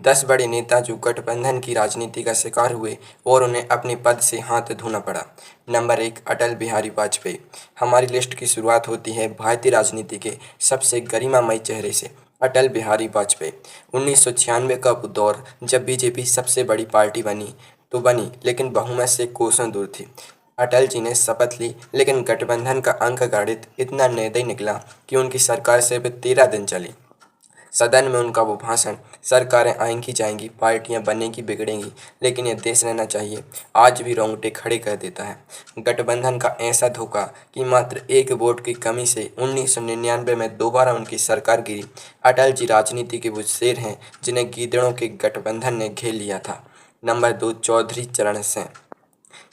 10 बड़े नेता जो गठबंधन की राजनीति का शिकार हुए और उन्हें अपने पद से हाथ धोना पड़ा। नंबर 1, अटल बिहारी वाजपेयी। हमारी लिस्ट की शुरुआत होती है भारतीय राजनीति के सबसे गरिमामय चेहरे से, अटल बिहारी वाजपेयी। 1996 का वो दौर जब बीजेपी सबसे बड़ी पार्टी बनी तो बनी, लेकिन बहुमत से कोसों दूर थी। अटल जी ने शपथ ली, लेकिन गठबंधन का अंकगणित इतना निर्दयी निकला कि उनकी सरकार सिर्फ 13 दिन चली। सदन में उनका वो भाषण, सरकारें आएंगी जाएंगी, पार्टियां बनेंगी बिगड़ेंगी, लेकिन यह देश रहना चाहिए, आज भी रोंगटे खड़े कर देता है। गठबंधन का ऐसा धोखा कि मात्र एक वोट की कमी से 1999 में दोबारा उनकी सरकार गिरी। अटल जी राजनीति के वो शेर हैं जिन्हें गीदड़ों के गठबंधन ने घेर लिया था। नंबर 2, चौधरी चरण सिंह।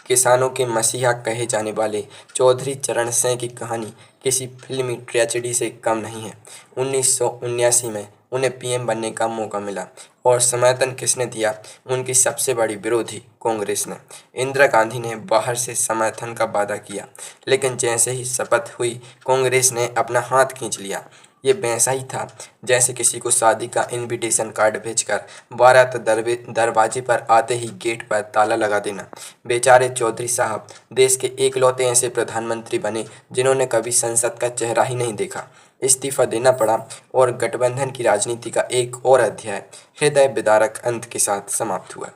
किसानों के मसीहा कहे जाने वाले चौधरी चरण सिंह की कहानी किसी फिल्मी ट्रेजेडी से कम नहीं है। 1979 में उन्हें पीएम बनने का मौका मिला और समर्थन किसने दिया? उनकी सबसे बड़ी विरोधी कांग्रेस ने। इंदिरा गांधी ने बाहर से समर्थन का वादा किया, लेकिन जैसे ही शपथ हुई कांग्रेस ने अपना हाथ खींच लिया। ये वैसा ही था जैसे किसी को शादी का इनविटेशन कार्ड भेजकर बारात दरवाजे पर आते ही गेट पर ताला लगा देना। बेचारे चौधरी साहब देश के एकलौते ऐसे प्रधानमंत्री बने जिन्होंने कभी संसद का चेहरा ही नहीं देखा। इस्तीफा देना पड़ा और गठबंधन की राजनीति का एक और अध्याय हृदय विदारक अंत के साथ समाप्त हुआ।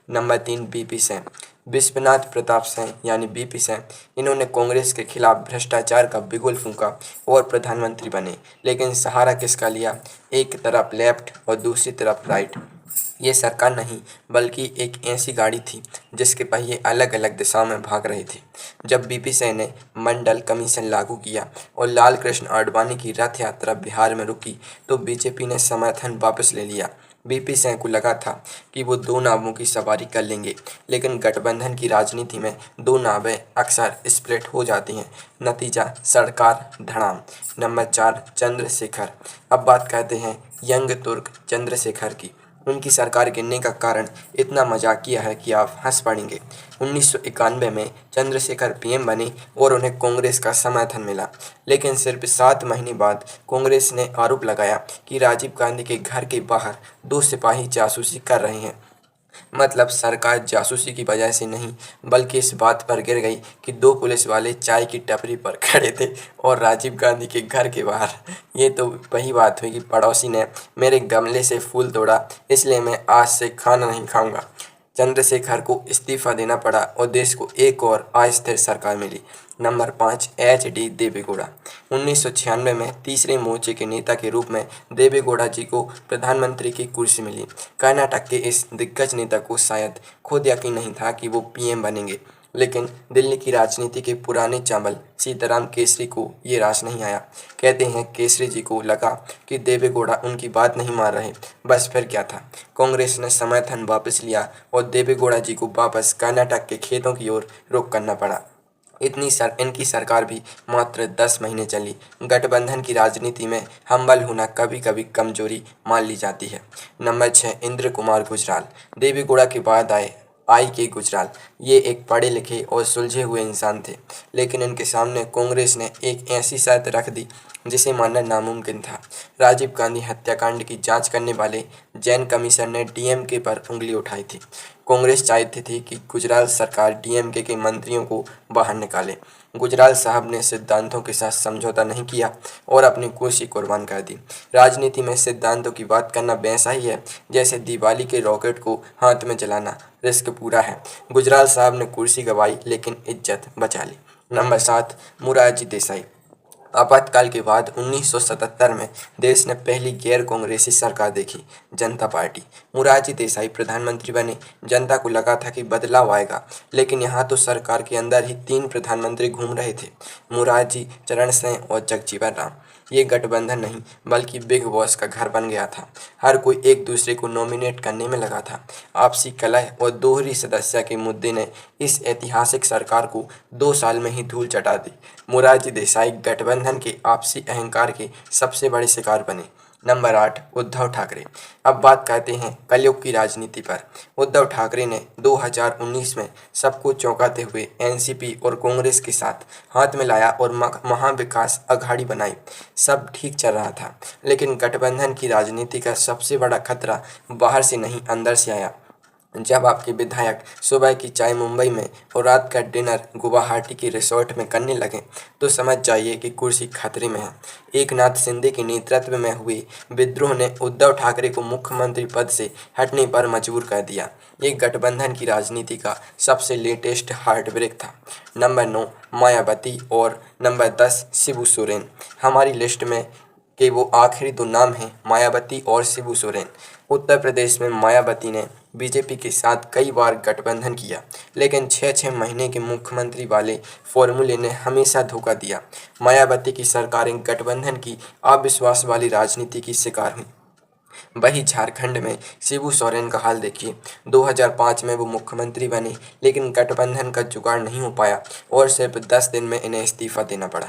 Number 3, BP Singh. विश्वनाथ प्रताप सिंह यानी बीपी सिंह, इन्होंने कांग्रेस के खिलाफ भ्रष्टाचार का बिगुल फूंका और प्रधानमंत्री बने, लेकिन सहारा किसका लिया? एक तरफ लेफ्ट और दूसरी तरफ राइट। ये सरकार नहीं बल्कि एक ऐसी गाड़ी थी जिसके पहिए अलग अलग दिशाओं में भाग रहे थे। जब बीपी सिंह ने मंडल कमीशन लागू किया और लाल कृष्ण आडवाणी की रथ यात्रा बिहार में रुकी तो बीजेपी ने समर्थन वापस ले लिया। बीपी सिंह को लगा था कि वो दो नावों की सवारी कर लेंगे, लेकिन गठबंधन की राजनीति में दो नावें अक्सर स्प्लिट हो जाती हैं। नतीजा सरकार धड़ाम। नंबर 4, चंद्रशेखर। अब बात करते हैं यंग तुर्क चंद्रशेखर की। उनकी सरकार गिरने का कारण इतना मजाकिया है कि आप हंस पड़ेंगे। 1991 में चंद्रशेखर पीएम बने और उन्हें कांग्रेस का समर्थन मिला, लेकिन सिर्फ 7 महीने बाद कांग्रेस ने आरोप लगाया कि राजीव गांधी के घर के बाहर 2 सिपाही जासूसी कर रहे हैं। मतलब सरकार जासूसी की वजह से नहीं बल्कि इस बात पर गिर गई कि 2 पुलिस वाले चाय की टपरी पर खड़े थे और राजीव गांधी के घर के बाहर। ये तो वही बात हुई कि पड़ोसी ने मेरे गमले से फूल तोड़ा, इसलिए मैं आज से खाना नहीं खाऊंगा। चंद्रशेखर को इस्तीफा देना पड़ा और देश को एक और अस्थिर सरकार मिली। Number 5, HD. देवेगौड़ा। 1996 में तीसरे मोर्चे के नेता के रूप में देवेगौड़ा जी को प्रधानमंत्री की कुर्सी मिली। कर्नाटक के इस दिग्गज नेता को शायद खुद यकीन नहीं था कि वो पीएम बनेंगे, लेकिन दिल्ली की राजनीति के पुराने चावल सीताराम केसरी को ये रास नहीं आया। कहते हैं केसरी जी को लगा कि देवेगौड़ा उनकी बात नहीं मान रहे। बस फिर क्या था, कांग्रेस ने समर्थन वापस लिया और देवेगौड़ा जी को वापस कर्नाटक के खेतों की ओर रुख करना पड़ा। इनकी सरकार भी मात्र 10 महीने चली। गठबंधन की राजनीति में हम्बल होना कभी कभी कमजोरी मान ली जाती है। नंबर 6, इंद्र कुमार गुजराल। देवेगौड़ा के बाद आई के गुजराल। ये एक पढ़े लिखे और सुलझे हुए इंसान थे, लेकिन इनके सामने कांग्रेस ने एक ऐसी शर्त रख दी जिसे मानना नामुमकिन था। राजीव गांधी हत्याकांड की जांच करने वाले जैन कमीशन ने डीएमके पर उंगली उठाई थी। कांग्रेस चाहती थी कि गुजराल सरकार डीएमके के मंत्रियों को बाहर निकाले। गुजराल साहब ने सिद्धांतों के साथ समझौता नहीं किया और अपनी कुर्सी कुर्बान कर दी। राजनीति में सिद्धांतों की बात करना वैसा ही है जैसे दिवाली के रॉकेट को हाथ में जलाना, रिस्क पूरा है। गुजराल साहब ने कुर्सी गंवाई लेकिन इज्जत बचा ली। नंबर 7, मोरारजी देसाई। आपातकाल के बाद 1977 में देश ने पहली गैर कांग्रेसी सरकार देखी, जनता पार्टी। मोरारजी देसाई प्रधानमंत्री बने। जनता को लगा था कि बदलाव आएगा, लेकिन यहाँ तो सरकार के अंदर ही 3 प्रधानमंत्री घूम रहे थे, मोरारजी, चरण सिंह और जगजीवन राम। ये गठबंधन नहीं बल्कि बिग बॉस का घर बन गया था। हर कोई एक दूसरे को नॉमिनेट करने में लगा था। आपसी कलह और दोहरी सदस्यता के मुद्दे ने इस ऐतिहासिक सरकार को 2 साल में ही धूल चटा दी। मोरारजी देसाई गठबंधन के आपसी अहंकार के सबसे बड़े शिकार बने। नंबर 8 उद्धव ठाकरे। अब बात करते हैं कलयुग की राजनीति पर। उद्धव ठाकरे ने 2019 में सबको चौंकाते हुए एनसीपी और कांग्रेस के साथ हाथ मिलाया और महाविकास अघाड़ी बनाई। सब ठीक चल रहा था, लेकिन गठबंधन की राजनीति का सबसे बड़ा खतरा बाहर से नहीं अंदर से आया। जब आपके विधायक सुबह की चाय मुंबई में और रात का डिनर गुवाहाटी के रिसोर्ट में करने लगे, तो समझ जाइए कि कुर्सी खतरे में है। एकनाथ शिंदे के नेतृत्व में हुए विद्रोह ने उद्धव ठाकरे को मुख्यमंत्री पद से हटने पर मजबूर कर दिया। ये गठबंधन की राजनीति का सबसे लेटेस्ट हार्ट ब्रेक था। नंबर 9 मायावती और नंबर 10 शिबू सोरेन। हमारी लिस्ट में के वो आखिरी दो नाम हैं, मायावती और शिबू सोरेन। उत्तर प्रदेश में मायावती ने बीजेपी के साथ कई बार गठबंधन किया, लेकिन 6-6 महीने के मुख्यमंत्री वाले फॉर्मूले ने हमेशा धोखा दिया। मायावती की सरकारें गठबंधन की अविश्वास वाली राजनीति की शिकार हुई। वही झारखंड में शिबू सोरेन का हाल देखिए। 2005 में वो मुख्यमंत्री बने, लेकिन गठबंधन का जुगाड़ नहीं हो पाया और सिर्फ 10 दिन में इन्हें इस्तीफा देना पड़ा।